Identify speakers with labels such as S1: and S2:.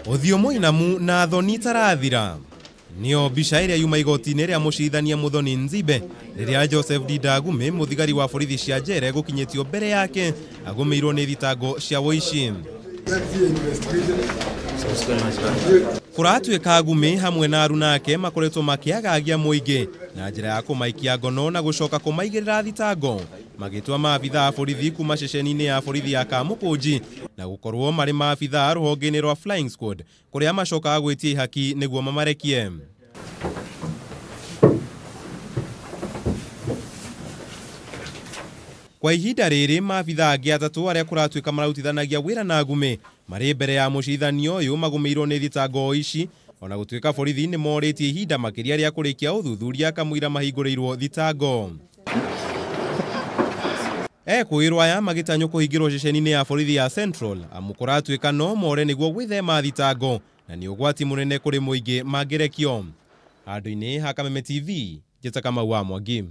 S1: Uthio muinamu na thoni tarathira nio mbica iria yuma igoti-ini ria mucirithania Muthoni Nzibe riria Joseph Ndinda Gumi muthigari wa borithi cia njira gukinyitio mbere yake agumiirwo ni thitango cia uici. Kuratuika Gumi hamwe na aruna ake makoretwo makiagagia muingi na njira ya kumaikia ngono na gucoka kumaigirira thitango magiitua Mabithaa borithi kuma cece-ini ya borithi ya Kamukunji na gukorwo mari Mabithaa ruhonge-ini rwa flying squad kuria macokaga gwitia ihaki niguo mamarekie. Kwa ihinda riri Mabithaa angi atatu aria kuratuika marutithanagia wira na Gumi mari mbere ya mucithanio uyu magumiirwo ni thitango uici ona gutuika borithi ni moritie ihinda makiria ria kurikia uthuthuria kamwira mahinguriirwo thitango. Kwirwa aya magitanyo kuhingirwo cece-ini ya borithi ya Central amukuratuika no more niguo gwithema thitango na ni ugwati munene kuri muingi magirekio. Handu-ini ha Kameme TV, njeta Kamau wa Mwangi.